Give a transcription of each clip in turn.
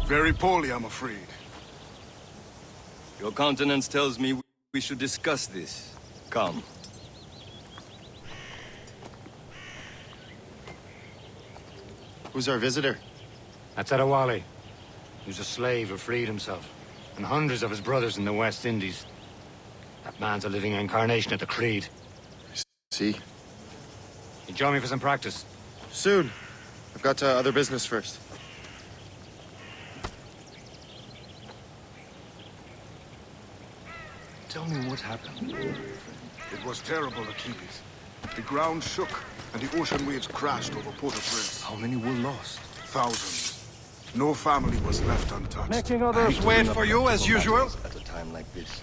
Very poorly, I'm afraid. Your countenance tells me we should discuss this. Come. Who's our visitor? That's Adewale. Who's a slave who freed himself. And hundreds of his brothers in the West Indies. That man's a living incarnation of the Creed. See? You join me for some practice? Soon. I've got other business first. Tell me what happened. It was terrible, Achilles. The ground shook, and the ocean waves crashed over Port-au-Prince. How many were lost? Thousands. No family was left untouched. Making others wait for you as usual? At a time like this.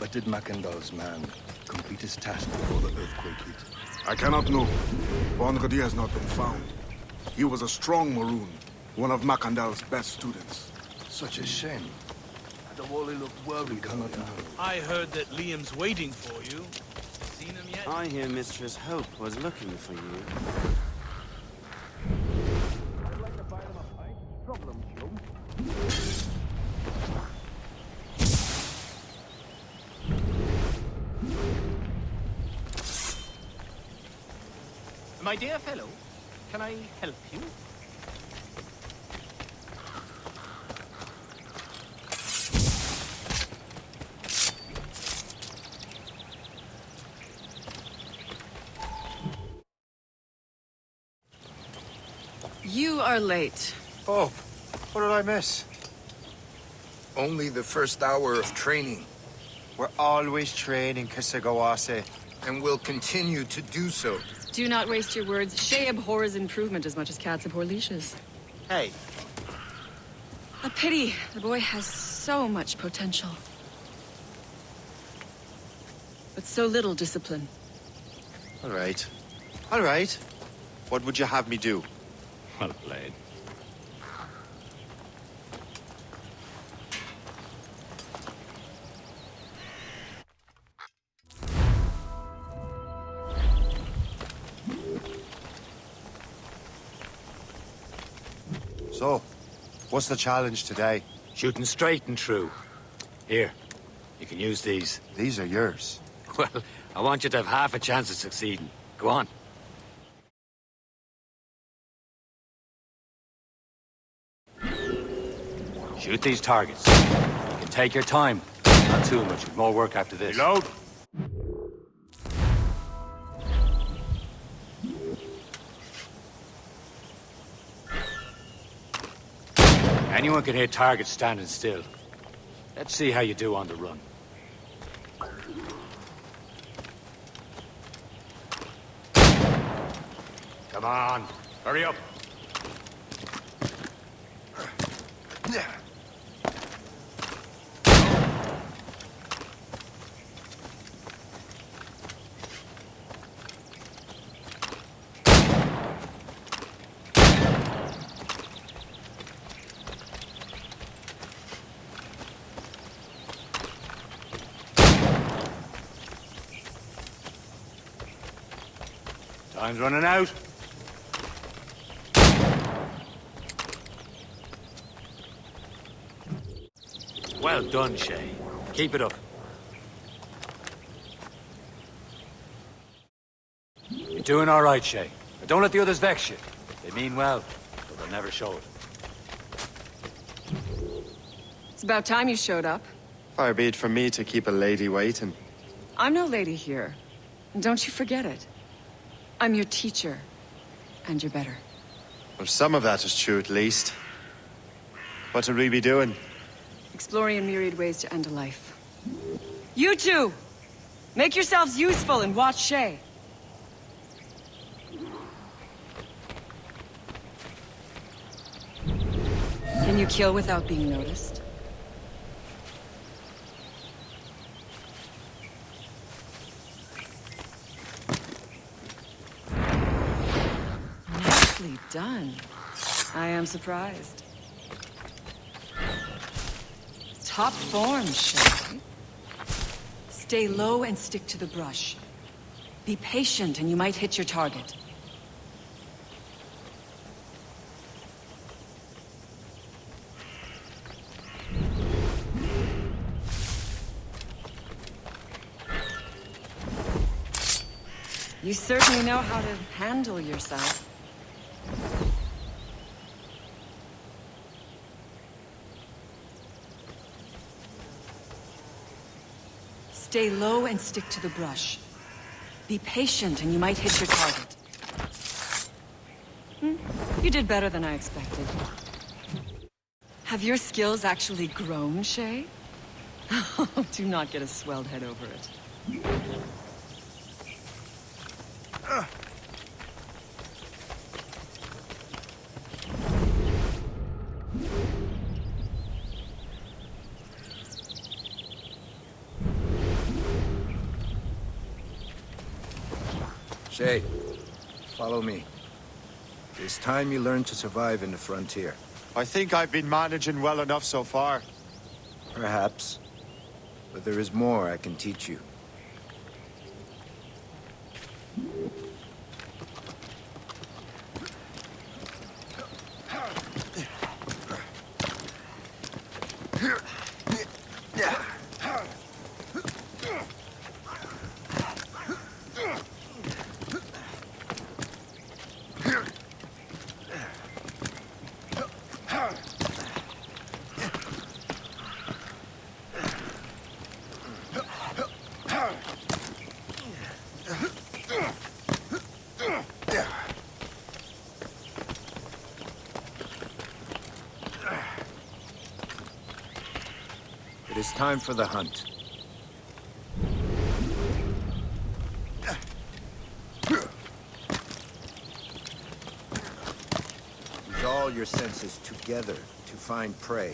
But did Macandal's man complete his task before the earthquake hit? I cannot know. Bonradi has not been found. He was a strong Maroon, one of Macandal's best students. Such a shame. Adewale looked worried. We cannot know. I heard that Liam's waiting for you. Seen him yet? I hear Mistress Hope was looking for you. I'd like to buy them a pint. Problem, chum. My dear fellow, can I help you? You are late. Oh, what did I miss? Only the first hour of training, We're always training, Kasagawase. and will continue to do so. Do not waste your words. Shay abhors improvement as much as cats abhor leashes. Hey, A pity. The boy has so much potential. But so little discipline. all right. All right. What would you have me do? Well played. So, what's the challenge today? Shooting straight and true. Here, you can use these. These are yours. Well, I want you to have half a chance of succeeding. Go on. Shoot these targets. You can take your time. Not too much. With more work after this. Reload. Anyone can hit targets standing still. Let's see how you do on the run. Come on, hurry up. Time's running out. Well done, Shay. Keep it up. You're doing all right, Shay. But don't let the others vex you. They mean well, but they'll never show it. It's about time you showed up. Far be it from me to keep a lady waiting. I'm no lady here. And don't you forget it. I'm your teacher. And you're better. Well, some of that is true at least. What would we be doing? Exploring a myriad ways to end a life. You two! Make yourselves useful and watch Shay. Can you kill without being noticed? Nicely done. I am surprised. Top form, Shay. Stay low and stick to the brush. Be patient and you might hit your target. You certainly know how to handle yourself. Stay low and stick to the brush. Be patient and you might hit your target. You did better than I expected. Have your skills actually grown, Shay? Do not get a swelled head over it. Shay, follow me. It's time you learn to survive in the frontier. I think I've been managing well enough so far. Perhaps. But there is more I can teach you. It is time for the hunt. Use all your senses together to find prey.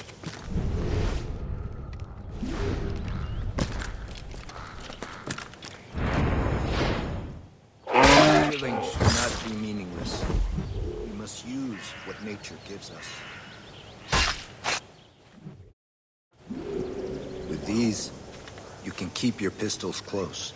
Killing should not be meaningless. We must use what nature gives us. With these, you can keep your pistols close.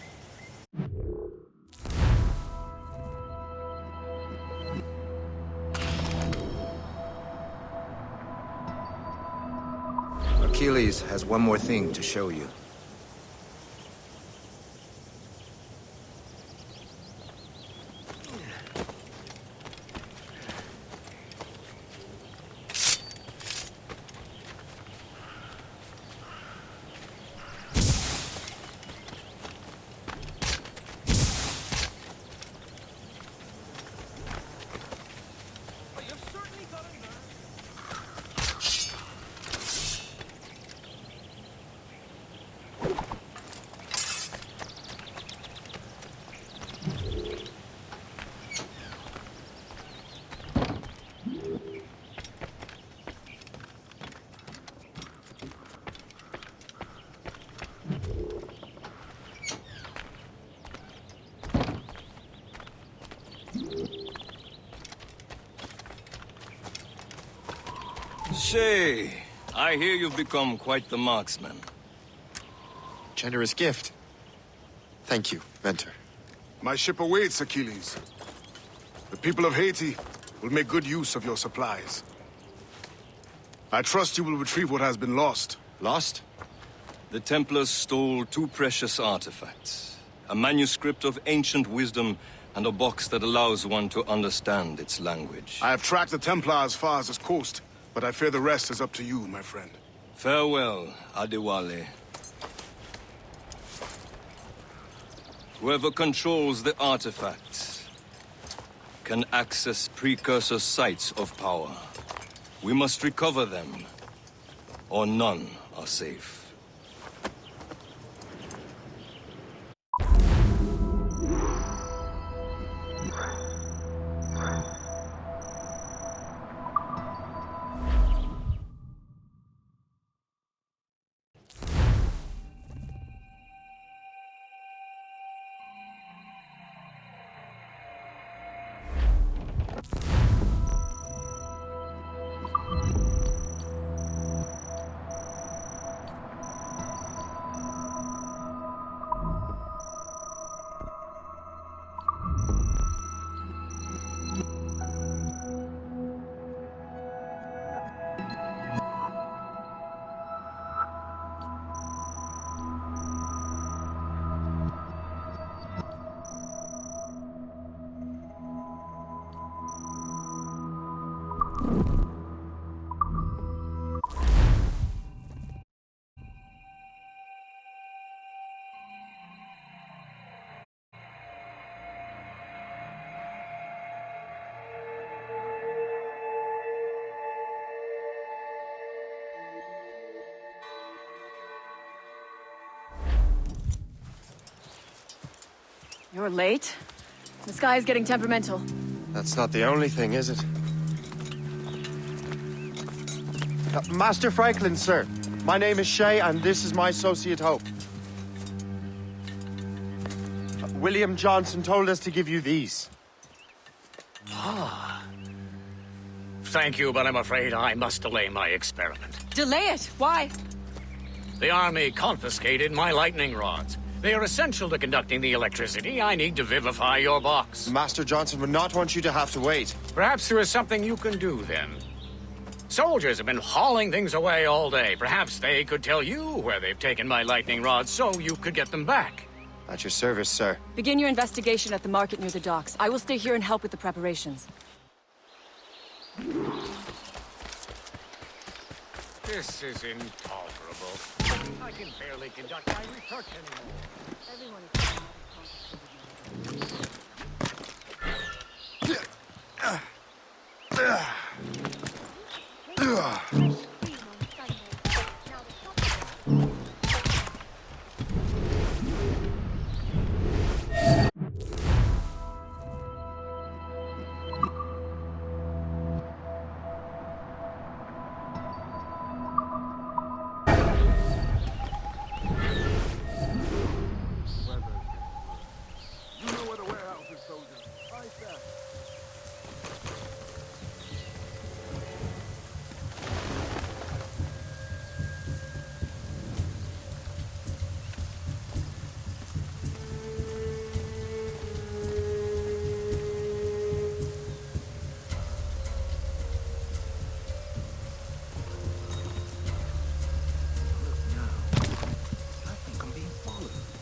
Achilles has one more thing to show you. Shay, I hear you've become quite the marksman. Generous gift. Thank you, Mentor. My ship awaits, Achilles. The people of Haiti will make good use of your supplies. I trust you will retrieve what has been lost. Lost? The Templars stole two precious artifacts. A manuscript of ancient wisdom and a box that allows one to understand its language. I have tracked the Templar as far as this coast, but I fear the rest is up to you, my friend. Farewell, Adewale. Whoever controls the artifacts can access precursor sites of power. We must recover them, or none are safe. You're late. The sky is getting temperamental. That's not the only thing, is it? Master Franklin, sir. My name is Shay, and this is my associate Hope. William Johnson told us to give you these. Thank you, but I'm afraid I must delay my experiment. Delay it! Why? The army confiscated my lightning rods. They are essential to conducting the electricity I need to vivify your box. Master Johnson would not want you to have to wait. Perhaps there is something you can do, then. Soldiers have been hauling things away all day. Perhaps they could tell you where they've taken my lightning rods so you could get them back. At your service, sir. Begin your investigation at the market near the docks. I will stay here and help with the preparations. This is intolerable. I can barely conduct my research anymore. Everyone You know where the warehouse is, soldier. Right there.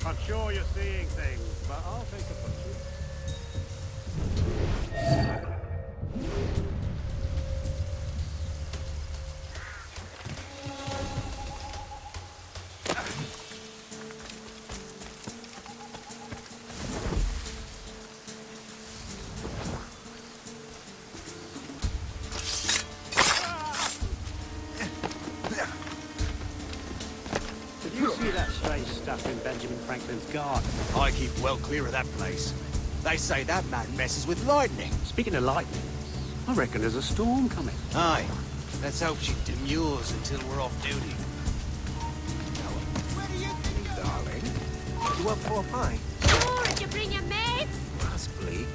I'm sure you're seeing things, but I'll take a picture. Did you see that strange stuff in Benjamin Franklin's garden? I keep well clear of that place. They say that man messes with lightning. Speaking of lightning, I reckon there's a storm coming. Aye. Let's hope she demurs until we're off duty. Where do you think, darling? You up for a pint? Sure, did you bring your mates? That's bleak.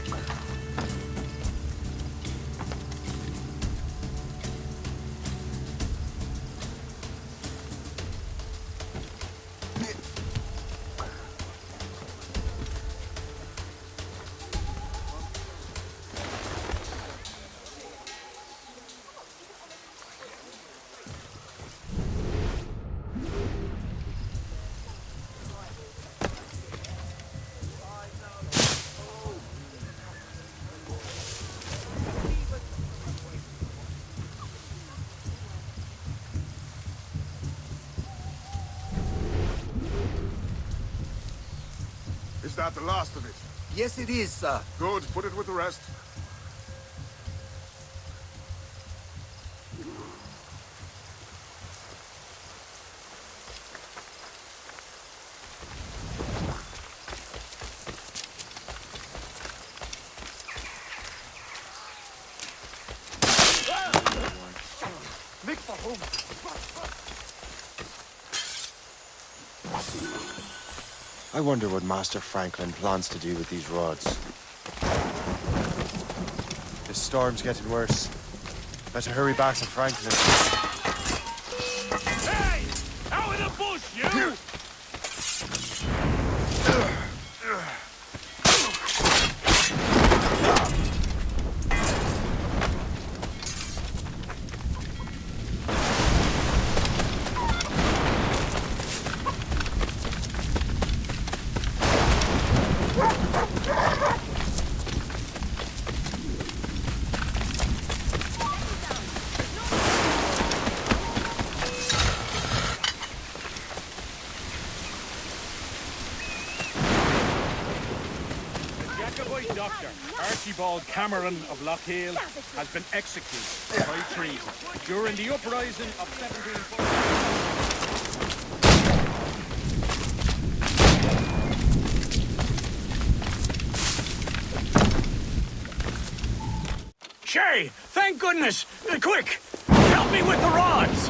Is that the last of it? Yes, it is, sir. Good, put it with the rest. Nick for home. I wonder what Master Franklin plans to do with these rods. The storm's getting worse. Better hurry back to Franklin. Hey! Out of the bush, you! Archibald Cameron of Lockheed has been executed by treason during the uprising of 1740. Shay, thank goodness! Quick! Help me with the rods!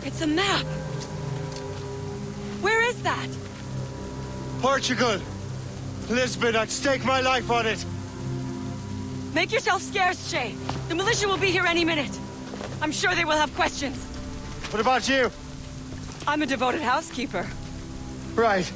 It's a map! Where is that? Portugal! Lisbon, I'd stake my life on it! Make yourself scarce, Shay. The militia will be here any minute. I'm sure they will have questions. What about you? I'm a devoted housekeeper. Right.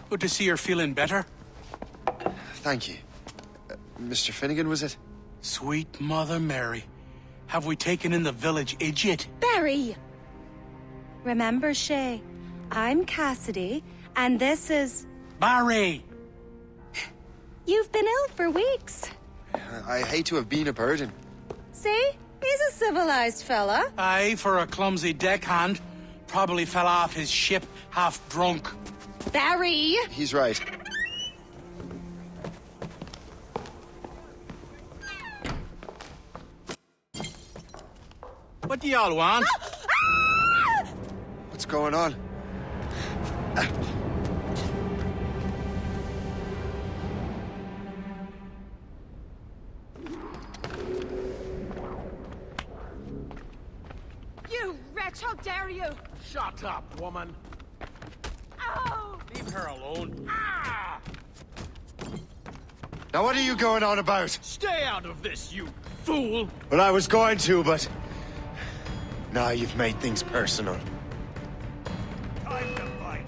Good to see you're feeling better. Thank you. Mr. Finnegan, was it? Sweet Mother Mary. Have we taken in the village idiot? Barry! Remember, Shay, I'm Cassidy, and this is... Barry! You've been ill for weeks. I hate to have been a burden. See? He's a civilized fella. Aye, for a clumsy deckhand. Probably fell off his ship half drunk. Barry! He's right. What do y'all want? What's going on? You wretch, how dare you! Shut up, woman. Ow! Leave her alone. Ah! Now what are you going on about? Stay out of this, you fool. Well, I was going to, but... Now you've made things personal. Time to fight.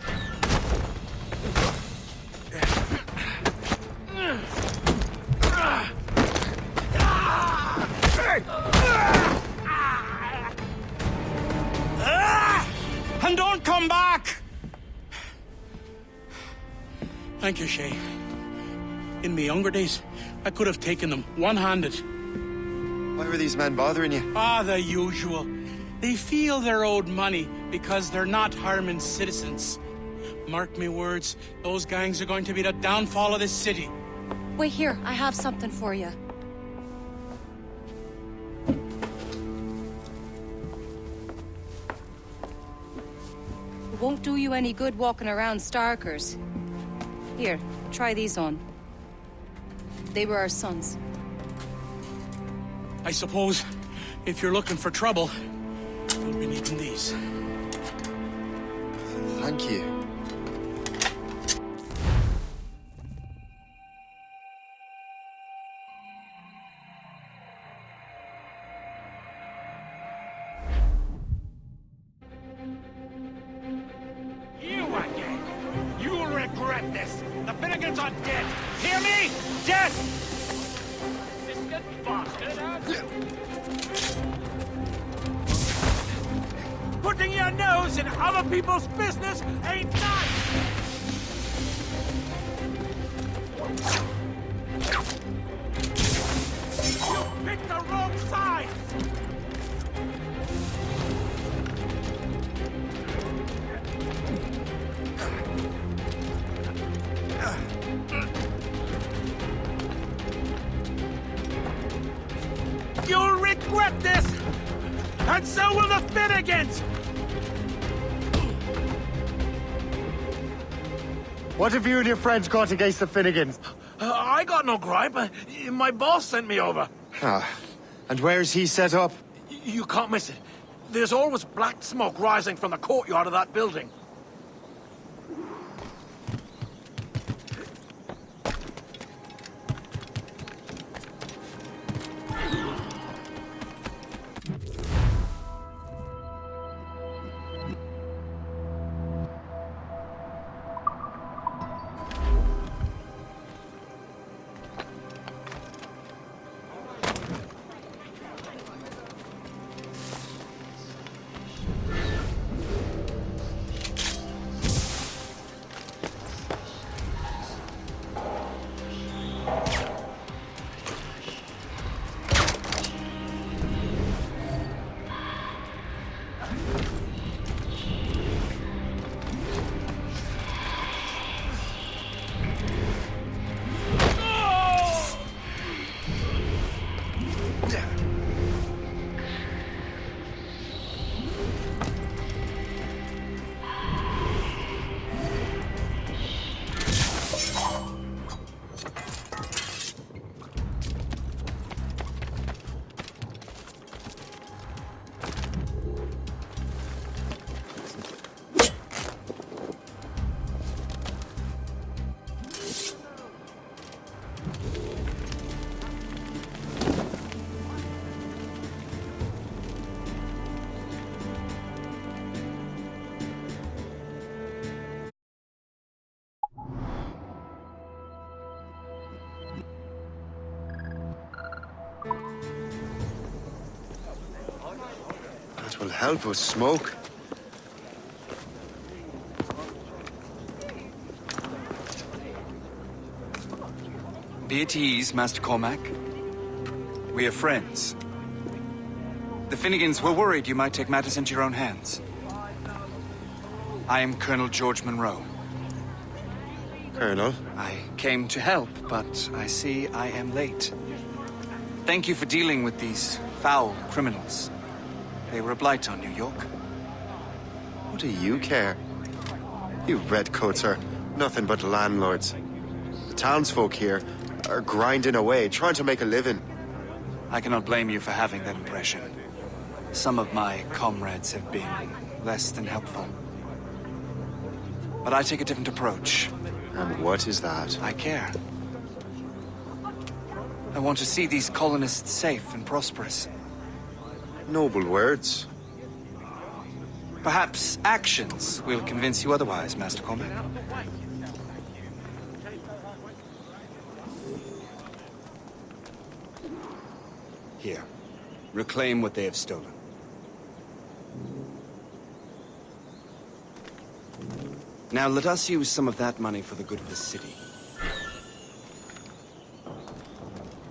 And don't come back! Thank you, Shay. In my younger days, I could have taken them one-handed. Why were these men bothering you? Ah, the usual. They feel they're owed money because they're not harming citizens. Mark me words, those gangs are going to be the downfall of this city. Wait here, I have something for you. It won't do you any good walking around Starkers. Here, try these on. They were our sons. I suppose, if you're looking for trouble, you'll be needing these. Thank you. You again. You'll regret this. dead! Hear me? Dead! Biscuit bastard, Putting your nose in other people's business ain't nice! You picked the wrong side! You'll regret this! And so will the Finnegans! What have you and your friends got against the Finnegans? I got no gripe. My boss sent me over. Ah, and where's he set up? You can't miss it. There's always black smoke rising from the courtyard of that building. That will help us smoke. Be at ease, Master Cormac. We are friends. The Finnegans were worried you might take matters into your own hands. I am Colonel George Monroe. Colonel? I came to help, but I see I am late. Thank you for dealing with these foul criminals. They were a blight on New York. What do you care? You redcoats are nothing but landlords. The townsfolk here are grinding away, trying to make a living. I cannot blame you for having that impression. Some of my comrades have been less than helpful. But I take a different approach. And what is that? I care. I want to see these colonists safe and prosperous. Noble words. Perhaps actions will convince you otherwise, Master Cormac. Here. Reclaim what they have stolen. Now let us use some of that money for the good of the city.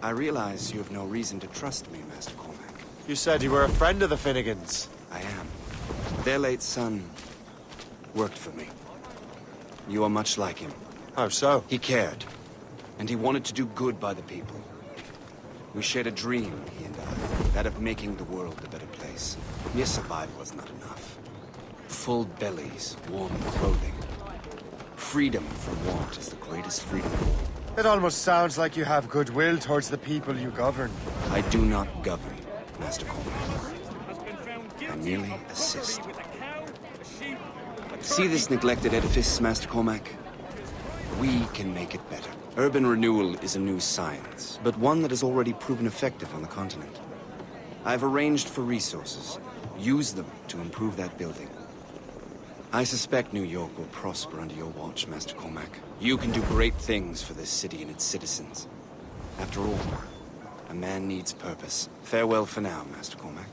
I realize you have no reason to trust me, Master Cormac. You said you were a friend of the Finnegans. I am. Their late son worked for me. You are much like him. How so? He cared, and he wanted to do good by the people. We shared a dream, he and I, that of making the world a better place. Mere survival is not enough. Full bellies, warm clothing. Freedom from want is the greatest freedom of all. It almost sounds like you have goodwill towards the people you govern. I do not govern, Master Cormac. I merely assist. See this neglected edifice, Master Cormac? We can make it better. Urban renewal is a new science, but one that has already proven effective on the continent. I've arranged for resources. Use them to improve that building. I suspect New York will prosper under your watch, Master Cormac. You can do great things for this city and its citizens. After all, a man needs purpose. Farewell for now, Master Cormac.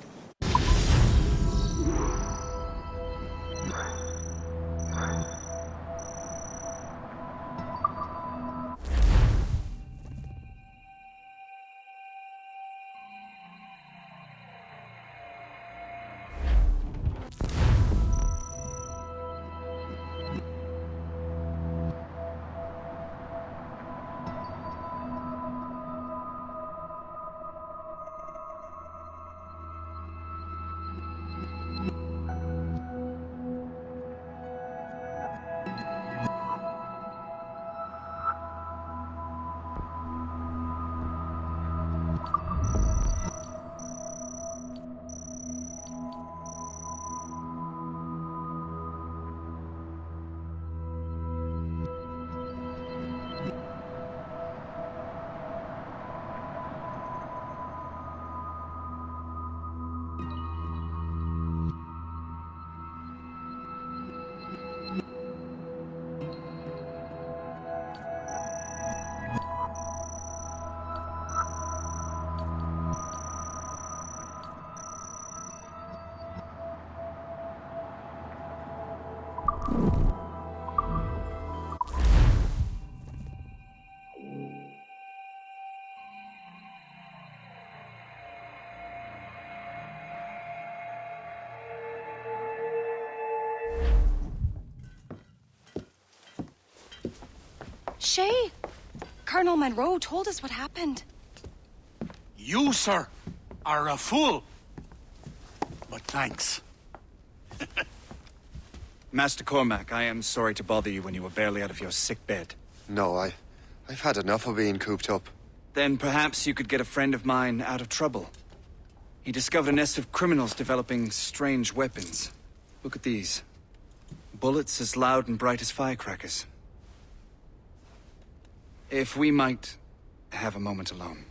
Shay, Colonel Monroe told us what happened. You, sir, are a fool. But thanks. Master Cormac, I am sorry to bother you when you were barely out of your sick bed. No, I've had enough of being cooped up. Then perhaps you could get a friend of mine out of trouble. He discovered a nest of criminals developing strange weapons. Look at these. Bullets as loud and bright as firecrackers. If we might have a moment alone.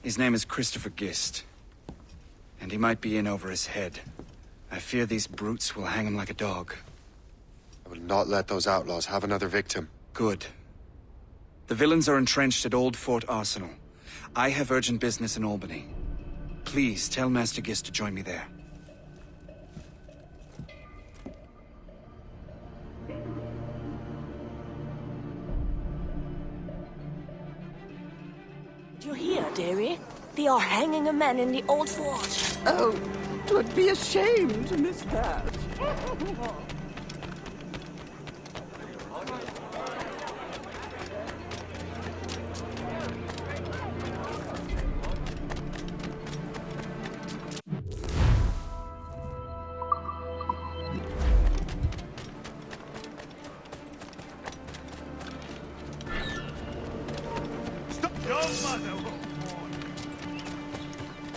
His name is Christopher Gist. And he might be in over his head. I fear these brutes will hang him like a dog. I will not let those outlaws have another victim. Good. The villains are entrenched at Old Fort Arsenal. I have urgent business in Albany. Please tell Master Gist to join me there. Do you hear, dearie? They are hanging a man in the old fort. Oh, 'twould be a shame to miss that. Your mother will mourn.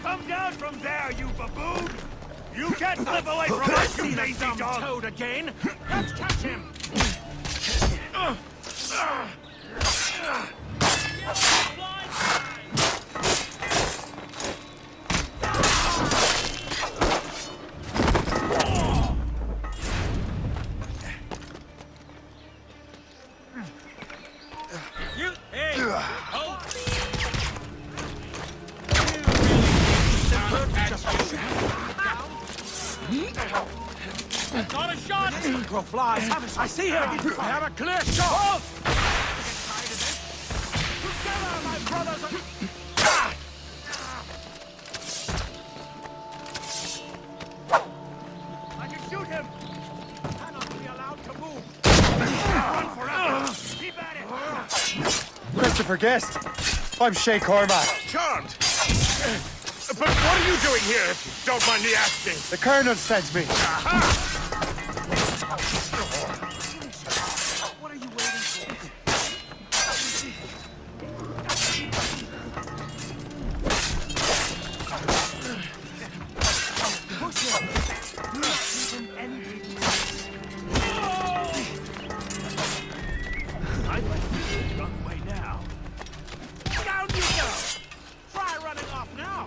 Come down from there, you baboon! You can't slip away from us, you lazy dog! Toad again! Let's catch him! Not a shot! Crow flies! I see him! I have a clear shot! Together, my brothers! I can shoot him! Cannot be allowed to move! Run forever! Keep at it! Christopher Guest! I'm Shay Cormac. Charmed! But what are you doing here, if you don't mind me asking? The Colonel sent me. Aha! What are you waiting for? Push him! Do not give him any weakness. I'd like to run away now. Down you go! Try running off now!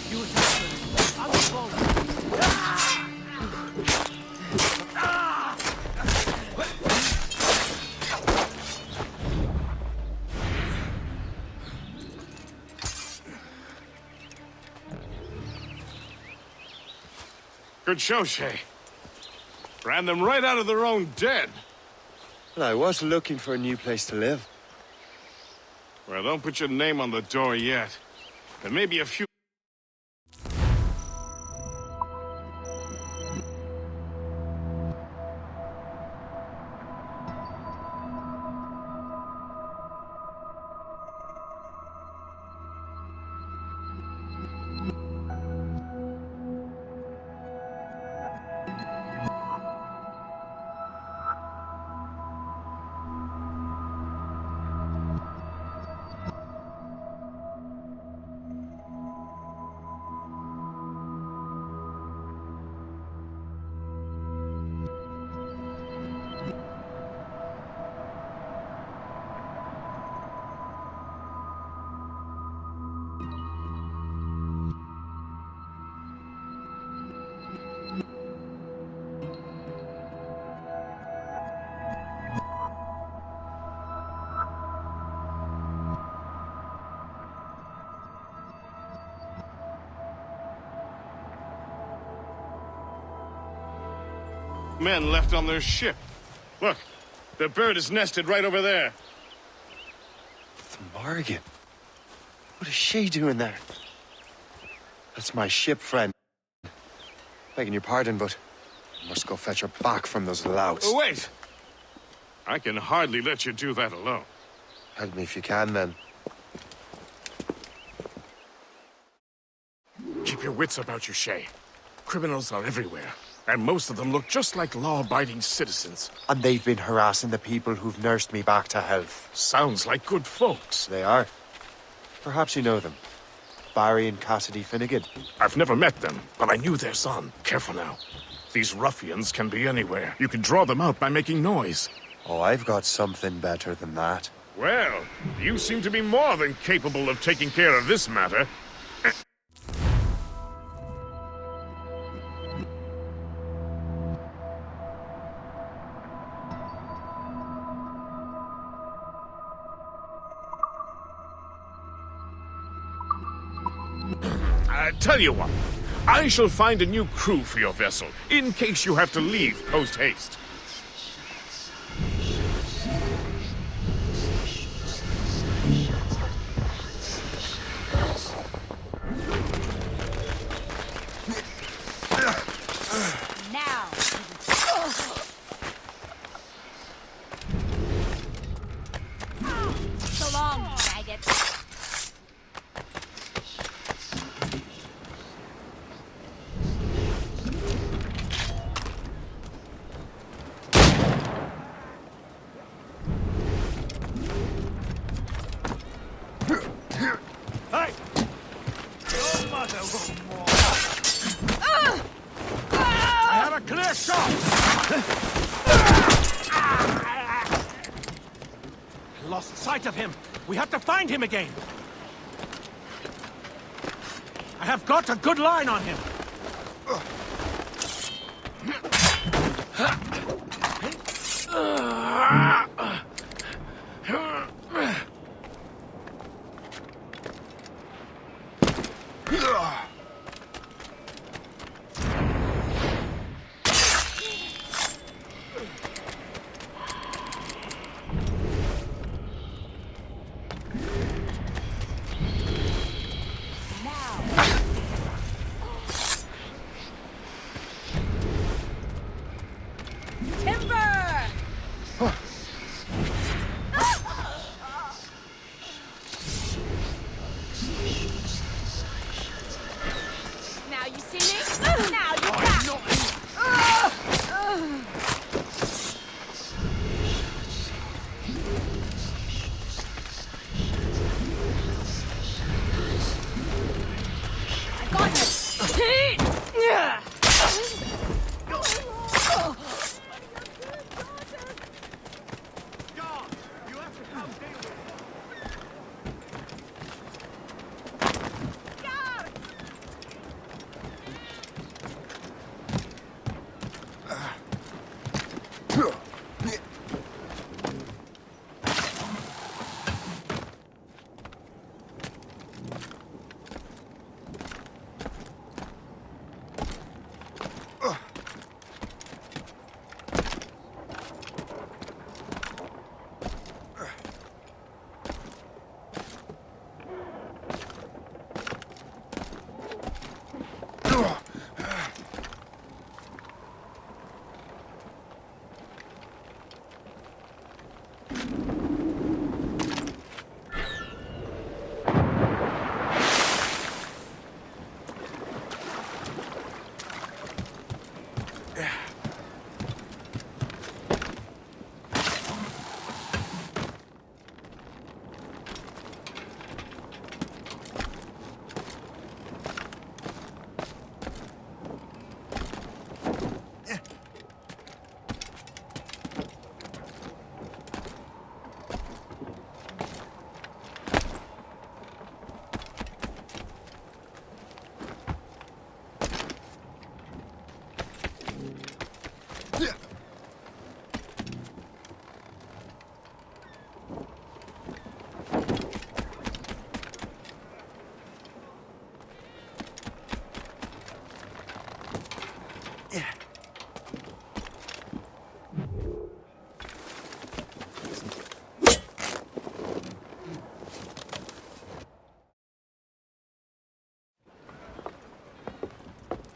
You attack first. I'll follow. Good show, Shay. Ran them right out of their own den. Well, I was looking for a new place to live. Well, don't put your name on the door yet. There may be a few... men left on their ship. Look, the bird is nested right over there. The Morrigan. What is she doing there? That's my ship, friend. Begging your pardon, but I must go fetch her back from those louts. Oh, wait! I can hardly let you do that alone. Help me if you can, then. Keep your wits about you, Shay. Criminals are everywhere, and most of them look just like law-abiding citizens. And they've been harassing the people who've nursed me back to health. Sounds like good folks. They are. Perhaps you know them. Barry and Cassidy Finnegan. I've never met them, but I knew their son. Careful now. These ruffians can be anywhere. You can draw them out by making noise. Oh, I've got something better than that. Well, you seem to be more than capable of taking care of this matter. Tell you what, I shall find a new crew for your vessel, in case you have to leave post-haste. Now. So long, maggot. Hey! Your mother won't more. I have a clear shot! Lost sight of him. We have to find him again. I have got a good line on him.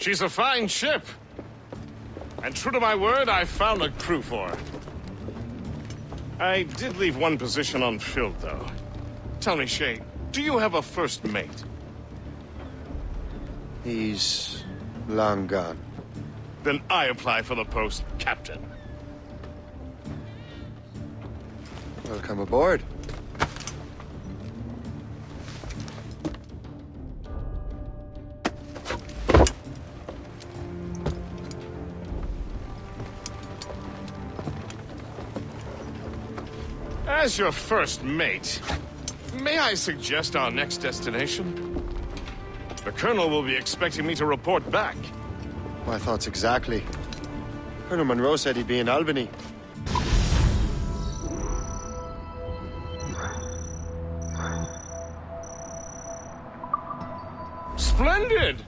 She's a fine ship. And true to my word, I found a crew for her. I did leave one position unfilled, though. Tell me, Shay, do you have a first mate? He's long gone. Then I apply for the post, Captain. Welcome aboard. As your first mate, may I suggest our next destination? The Colonel will be expecting me to report back. My thoughts exactly. Colonel Monroe said he'd be in Albany. Splendid!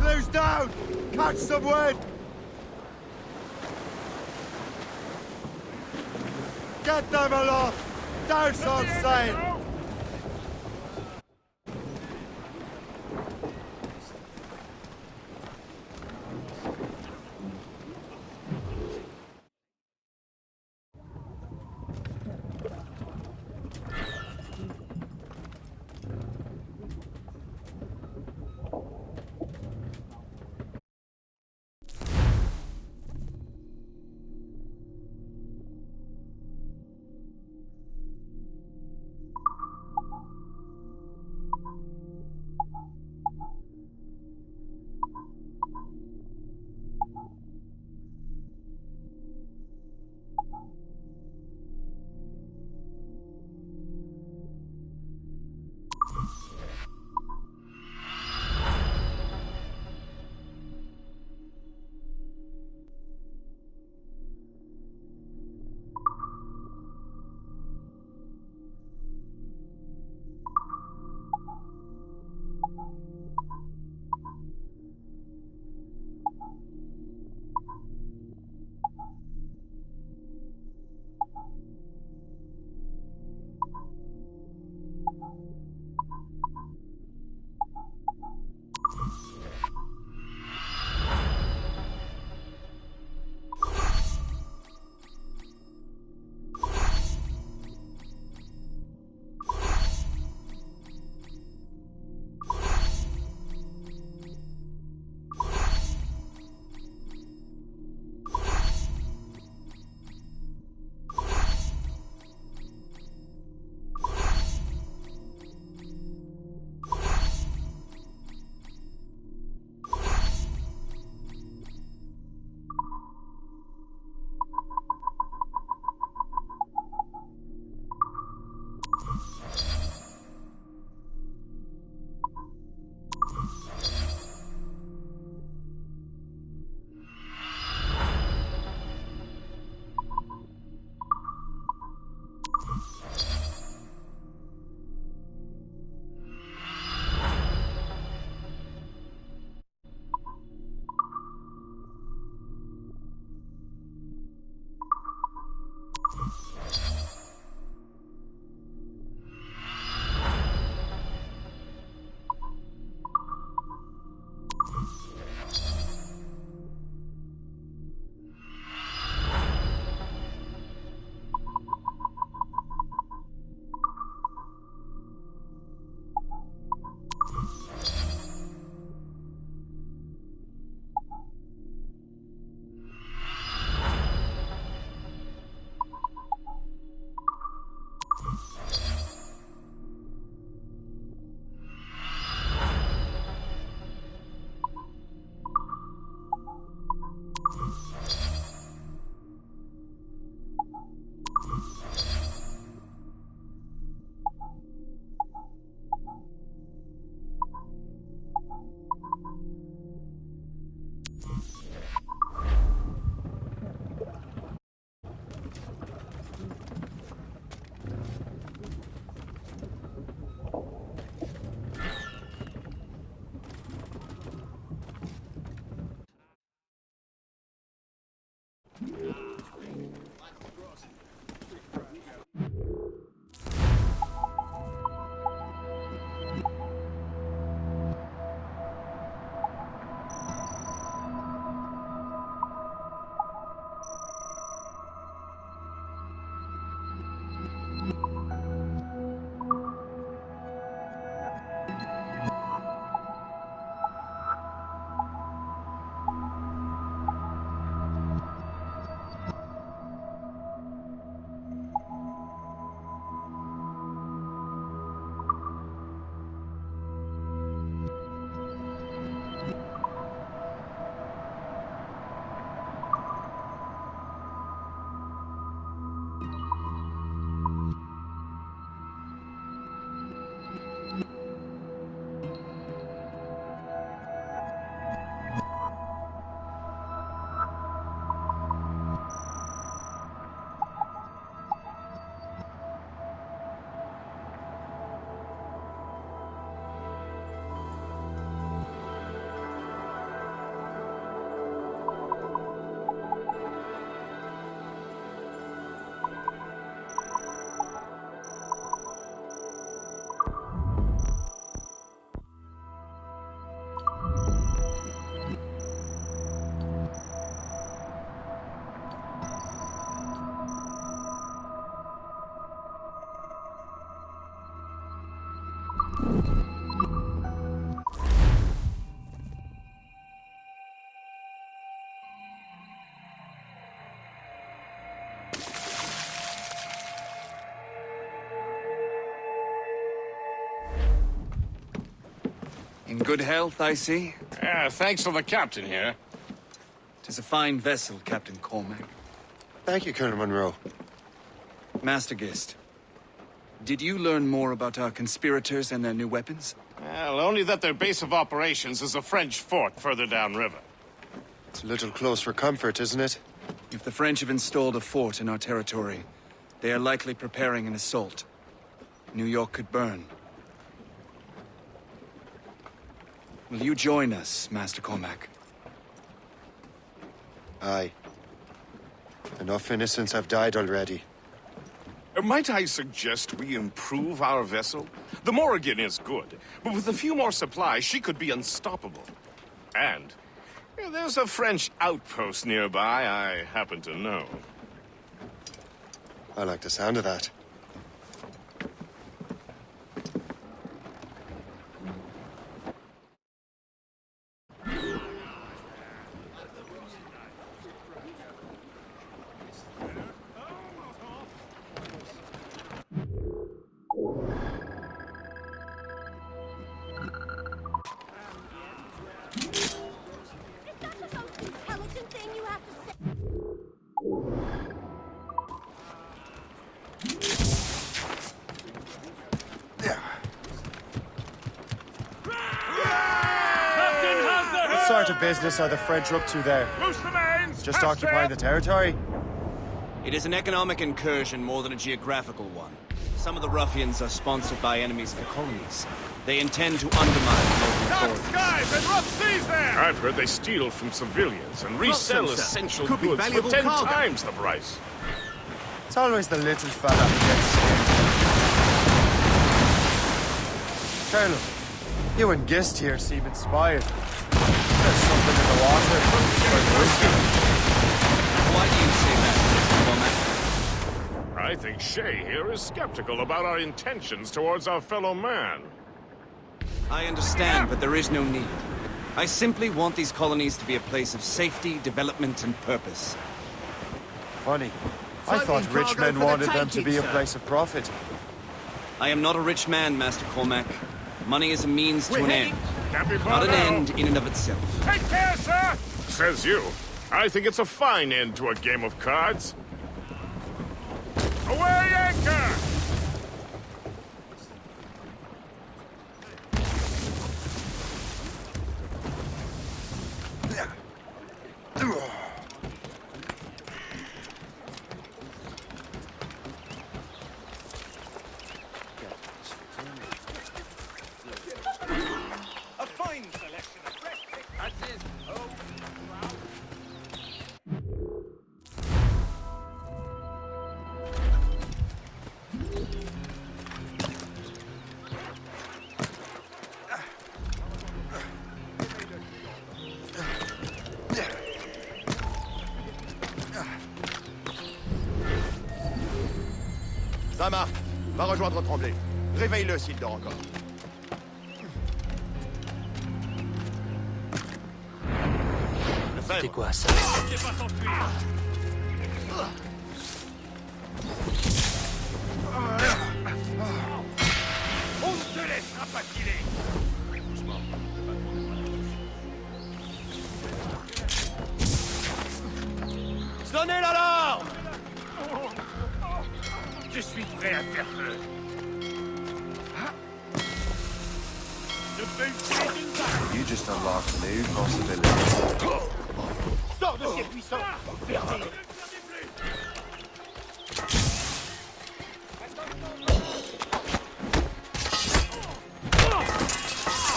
Blue's down! Catch some wind! Get them aloft! Down on sail! In good health, I see. Yeah, thanks to the captain here. 'Tis a fine vessel, Captain Cormac. Thank you, Colonel Monroe. Master Gist, did you learn more about our conspirators and their new weapons? Well, only that their base of operations is a French fort further downriver. It's a little close for comfort, isn't it? If the French have installed a fort in our territory, they are likely preparing an assault. New York could burn. Will you join us, Master Cormac? Aye. Enough innocents have died already. Might I suggest we improve our vessel? The Morrigan is good, but with a few more supplies, she could be unstoppable. And there's a French outpost nearby I happen to know. I like the sound of that. What sort of business are the French up to there? Loose the mains! Just occupying the territory? It is an economic incursion more than a geographical one. Some of the ruffians are sponsored by enemies of the colonies. They intend to undermine local Dark authorities. skies and rough seas there! I've heard they steal from civilians and resell them, sir. essential Could be goods for valuable 10 cargo. times the price. It's always the little fella who gets scared. Colonel, you and Gist here seem inspired. There's something in the water. Why do you say that, Cormac? I think Shay here is skeptical about our intentions towards our fellow man. I understand, but there is no need. I simply want these colonies to be a place of safety, development, and purpose. Funny. I thought rich men wanted them to be a place of profit. I am not a rich man, Master Cormac. Money is a means to an end, not an end in and of itself. Take care, sir! Says you. I think it's a fine end to a game of cards. Away anchor! A fine selection of fresh pick. That's it. Oh, wow. Ça marche. Va rejoindre Tremblay. Réveille-le s'il dort encore. C'est quoi ça? Laissez pas s'enfuir. On ne te laissera pas filer. Sonnez l'alarme! Je suis prêt à faire feu. You just unlocked a new possibility. Sors de ces buissons! Vernis!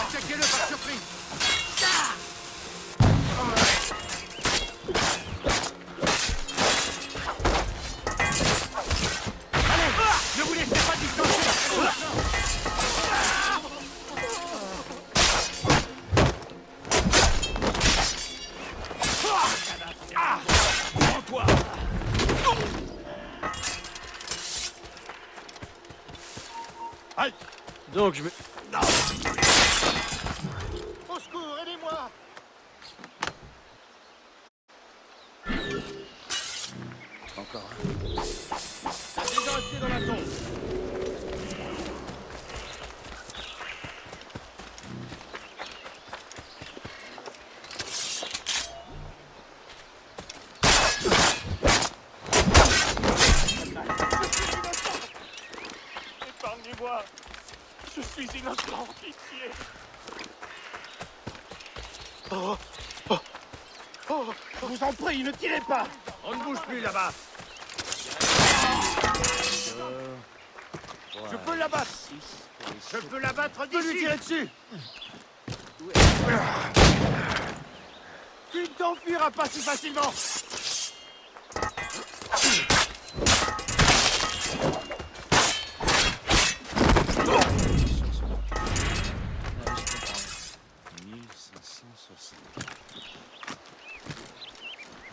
Attaquez-le par surprise! Ne vous laissez pas distancer! Prends-toi! Halte! Donc je me... Au secours, aidez-moi! Encore T'as déjà un pied dans la tombe! suis innocent, pitié. Je vous en prie, ne tirez pas. On ne bouge plus là-bas. Je peux l'abattre. Je peux l'abattre d'ici. Je peux lui tirer dessus. Tu ne t'enfuiras pas si facilement.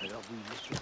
Alors oui, monsieur.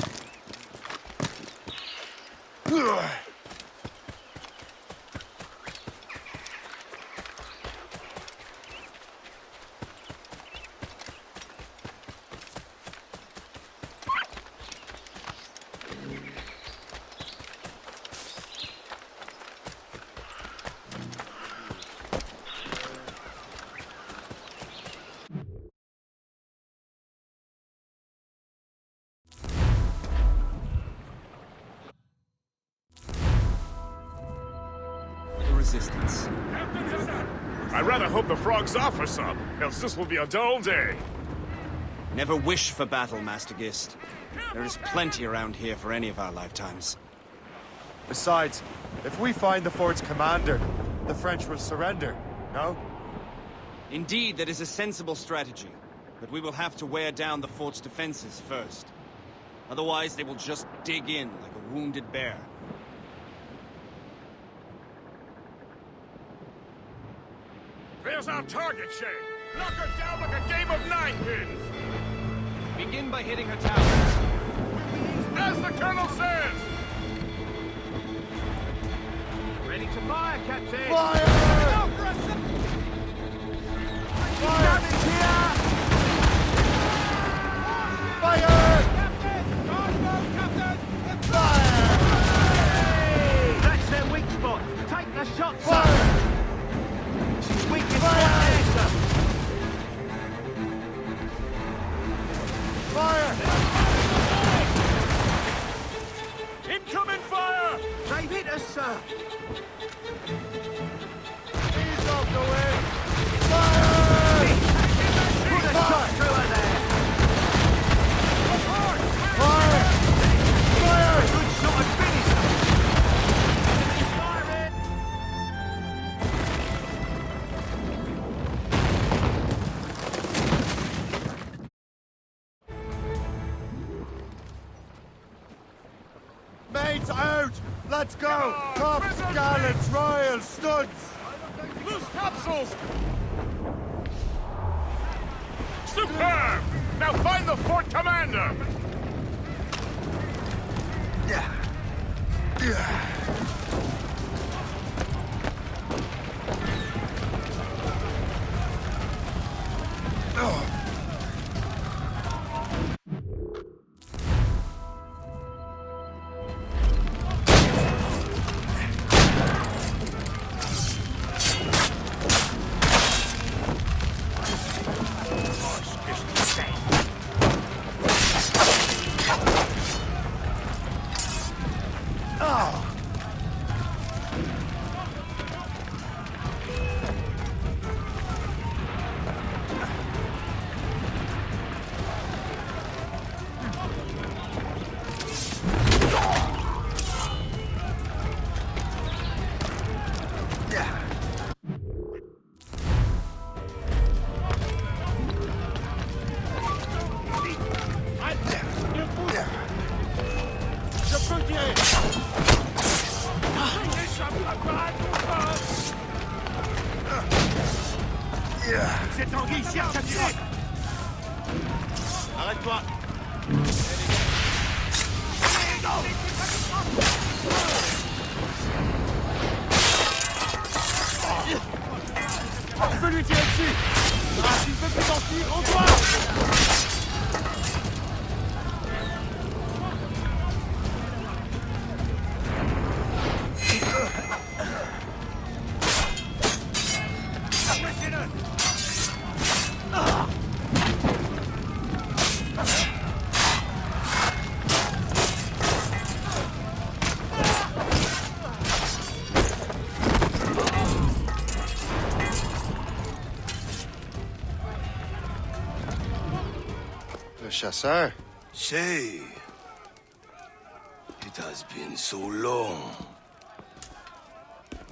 Resistance. I rather hope the frogs offer some, else this will be a dull day. Never wish for battle, Master Gist. There is plenty around here for any of our lifetimes. Besides, if we find the fort's commander, the French will surrender, no? Indeed, that is a sensible strategy. But we will have to wear down the fort's defenses first. Otherwise, they will just dig in like a wounded bear. There's our target, Shay. Knock her down like a game of ninepins. Begin by hitting her towers. As the Colonel says. Ready to fire, Captain. Fire! Fire! Here! Fire! Captain! Guard, Captain! Fire! That's their weak spot. Take the shot, sir. Fire! She's weakest spot there, sir. Fire! Incoming fire! They've hit us, sir. He's off the way! Fire! Put a shot through her there. Fire! Fire! Good shot and finish her. He's firing. Mates out! Let's go! Tops, gallants, royals, studs! Loose topsails! Superb! Now find the fort commander! Cette anguille cherche à tirer. Arrête-toi. On peut lui tirer dessus! Ah, tu ne peux plus t'enfuir, on doit! chasseur. Shay, it has been so long.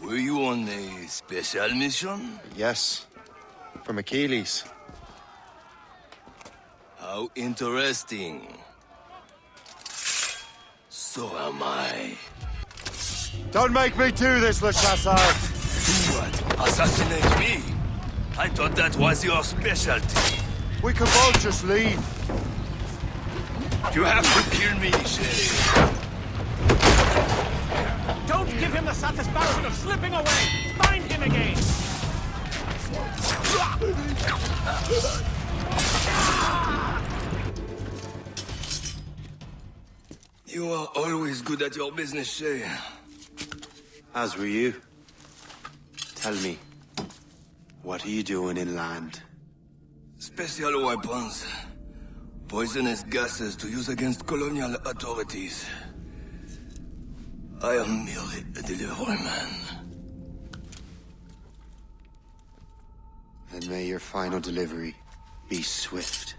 Were you on a special mission? Yes, from Achilles. How interesting. So am I. Don't make me do this, Le Chasseur! Do what? Assassinate me? I thought that was your specialty. We could both just leave. You have to kill me, Shay. Don't give him the satisfaction of slipping away! Find him again! You are always good at your business, Shay. As were you. Tell me, what are you doing inland? Special weapons. Poisonous gases to use against colonial authorities. I am merely a delivery man. And may your final delivery be swift.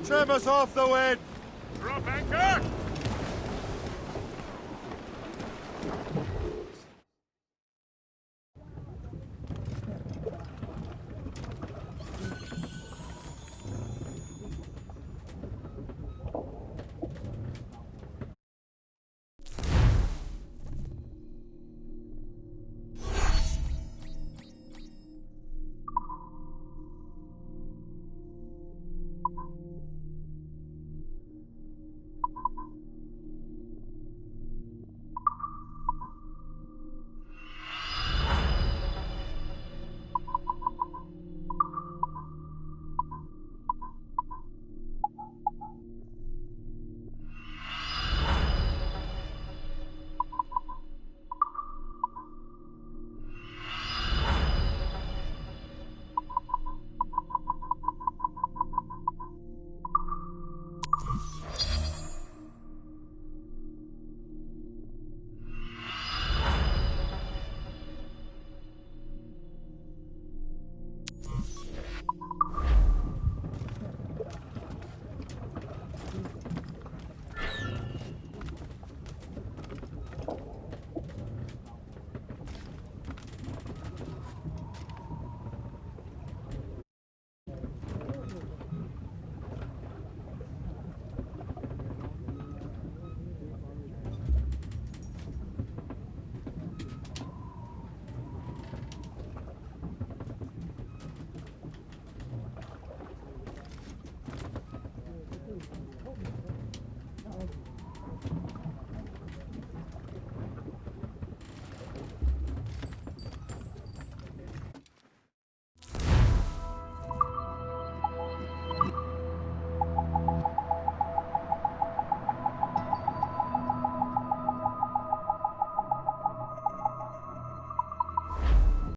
Trim us off the wind! Drop anchor!